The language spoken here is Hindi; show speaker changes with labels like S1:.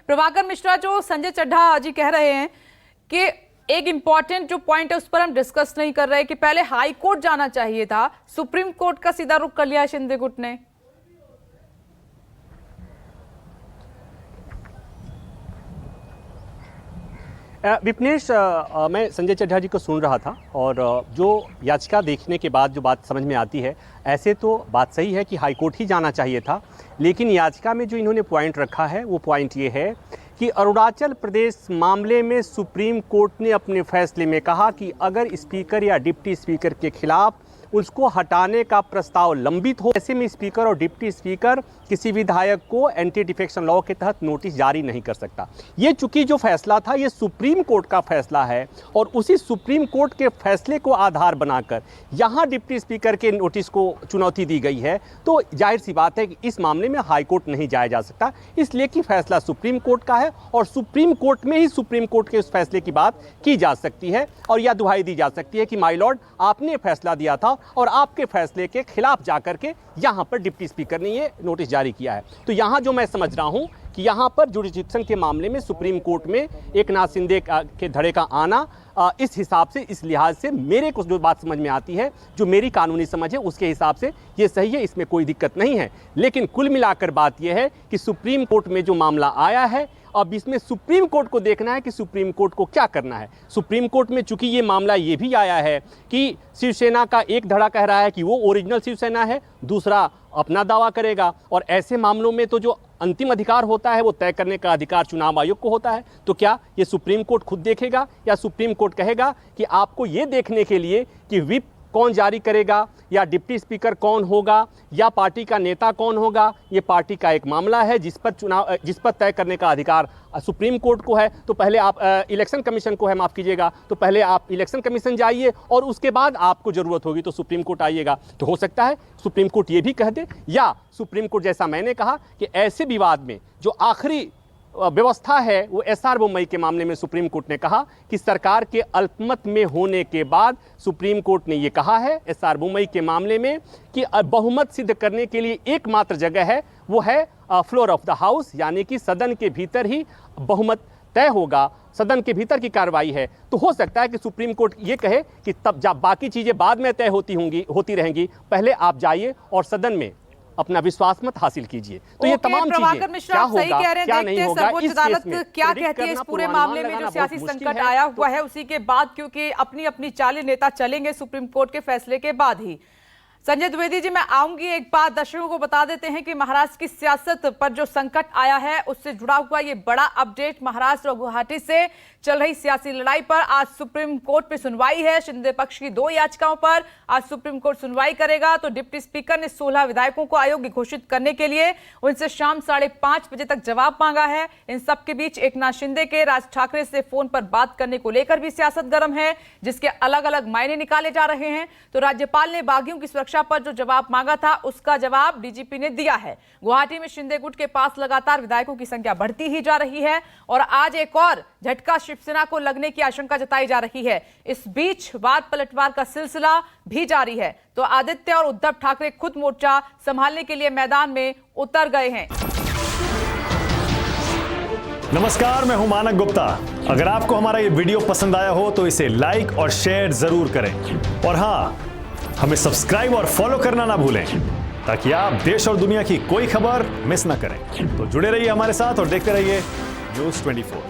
S1: प्रभाकर मिश्रा, जो संजय चड्ढा जी कह रहे हैं कि एक इंपॉर्टेंट जो पॉइंट है उस पर हम डिस्कस नहीं कर रहे कि पहले हाई कोर्ट जाना चाहिए था, सुप्रीम कोर्ट का सीधा रुख कर लिया है शिंदे गुट ने।
S2: विपनेश, मैं संजय चड्ढा जी को सुन रहा था और जो याचिका देखने के बाद जो बात समझ में आती है, ऐसे तो बात सही है कि हाई कोर्ट ही जाना चाहिए था, लेकिन याचिका में जो इन्होंने पॉइंट रखा है वो पॉइंट ये है कि अरुणाचल प्रदेश मामले में सुप्रीम कोर्ट ने अपने फैसले में कहा कि अगर स्पीकर या डिप्टी स्पीकर के खिलाफ उसको हटाने का प्रस्ताव लंबित हो, ऐसे में स्पीकर और डिप्टी स्पीकर किसी विधायक को एंटी डिफेक्शन लॉ के तहत नोटिस जारी नहीं कर सकता। ये चूंकि जो फैसला था ये सुप्रीम कोर्ट का फैसला है और उसी सुप्रीम कोर्ट के फैसले को आधार बनाकर यहाँ डिप्टी स्पीकर के नोटिस को चुनौती दी गई है, तो जाहिर सी बात है कि इस मामले में हाई कोर्ट नहीं जाया जा सकता, इसलिए कि फैसला सुप्रीम कोर्ट का है और सुप्रीम कोर्ट में ही सुप्रीम कोर्ट के उस फैसले की बात की जा सकती है और यह दुहाई दी जा सकती है कि माय लॉर्ड, आपने फैसला दिया था और आपके फैसले के खिलाफ जाकर के यहां पर डिप्टी स्पीकर ने ये नोटिस जारी किया है। तो यहां जो मैं समझ रहा हूं कि यहां पर जुडिक्शन के मामले में सुप्रीम कोर्ट में एकनाथ शिंदे के धड़े का आना, इस हिसाब से, इस लिहाज से मेरे को जो बात समझ में आती है, जो मेरी कानूनी समझ है उसके हिसाब से ये सही है, इसमें कोई दिक्कत नहीं है। लेकिन कुल मिलाकर बात यह है कि सुप्रीम कोर्ट में जो मामला आया है, अब इसमें सुप्रीम कोर्ट को देखना है कि सुप्रीम कोर्ट को क्या करना है। सुप्रीम कोर्ट में चूंकि ये मामला ये भी आया है कि शिवसेना का एक धड़ा कह रहा है कि वो ओरिजिनल शिवसेना है, दूसरा अपना दावा करेगा, और ऐसे मामलों में तो जो अंतिम अधिकार होता है वो तय करने का अधिकार चुनाव आयोग को होता है। तो क्या ये सुप्रीम कोर्ट खुद देखेगा या सुप्रीम कोर्ट कहेगा कि आपको ये देखने के लिए कि व्हिप कौन जारी करेगा या डिप्टी स्पीकर कौन होगा या पार्टी का नेता कौन होगा, ये पार्टी का एक मामला है जिस पर तय करने का अधिकार सुप्रीम कोर्ट को है। तो पहले आप इलेक्शन कमीशन को है, माफ़ कीजिएगा, तो पहले आप इलेक्शन कमीशन जाइए और उसके बाद आपको ज़रूरत होगी तो सुप्रीम कोर्ट आइएगा। तो हो सकता है सुप्रीम कोर्ट ये भी कह दे, या सुप्रीम कोर्ट जैसा मैंने कहा कि ऐसे विवाद में जो आखिरी व्यवस्था है वो एसआर बोम्मई के मामले में सुप्रीम कोर्ट ने कहा कि सरकार के अल्पमत में होने के बाद सुप्रीम कोर्ट ने ये कहा है एसआर बोम्मई के मामले में कि बहुमत सिद्ध करने के लिए एकमात्र जगह है वो है फ्लोर ऑफ द हाउस, यानी कि सदन के भीतर ही बहुमत तय होगा, सदन के भीतर की कार्रवाई है। तो हो सकता है कि सुप्रीम कोर्ट ये कहे कि तब जब बाकी चीज़ें बाद में तय होती रहेंगी, पहले आप जाइए और सदन में अपना विश्वास मत हासिल कीजिए। तो ये तमाम चीजें क्या होगा क्या नहीं होगा,
S1: सर्वोच्च अदालत क्या कहती है इस पूरे मामले में जो सियासी संकट आया हुआ है उसी के बाद, क्योंकि अपनी अपनी चालें नेता चलेंगे सुप्रीम कोर्ट के फैसले के बाद ही। संजय द्विवेदी जी, मैं आऊंगी, एक बात दर्शकों को बता देते हैं कि महाराष्ट्र की सियासत पर जो संकट आया है उससे जुड़ा हुआ ये बड़ा अपडेट, महाराष्ट्र और गुवाहाटी से चल रही सियासी लड़ाई पर आज सुप्रीम कोर्ट में सुनवाई है। शिंदे पक्ष की 2 याचिकाओं पर आज सुप्रीम कोर्ट सुनवाई करेगा। तो डिप्टी स्पीकर ने 16 विधायकों को अयोग्य घोषित करने के लिए उनसे शाम 5:30 बजे तक जवाब मांगा है। इन सबके बीच एकनाथ शिंदे के राज ठाकरे से फोन पर बात करने को लेकर भी सियासत गर्म है, जिसके अलग अलग मायने निकाले जा रहे हैं। तो राज्यपाल ने बागियों की सुरक्षा पर जो जवाब मांगा था उसका जवाब डीजीपी ने दिया है। गुवाहाटी में शिंदे गुट के पास लगातार विधायकों की संख्या बढ़ती ही जा रही है और आज एक और झटका शिवसेना को लगने की आशंका जताई जा रही है। इस बीच वाद पलटवार का सिलसिला भी जारी है। तो आदित्य और उद्धव ठाकरे खुद मोर्चा संभालने के लिए मैदान में उतर गए हैं।
S3: नमस्कार, मैं हूं मानक गुप्ता। अगर आपको हमारा ये वीडियो पसंद आया हो तो इसे लाइक और शेयर जरूर करें और हां, हमें सब्सक्राइब और फॉलो करना ना भूलें ताकि आप देश और दुनिया की कोई खबर मिस ना करें। तो जुड़े रहिए हमारे साथ और देखते रहिए न्यूज़ 24।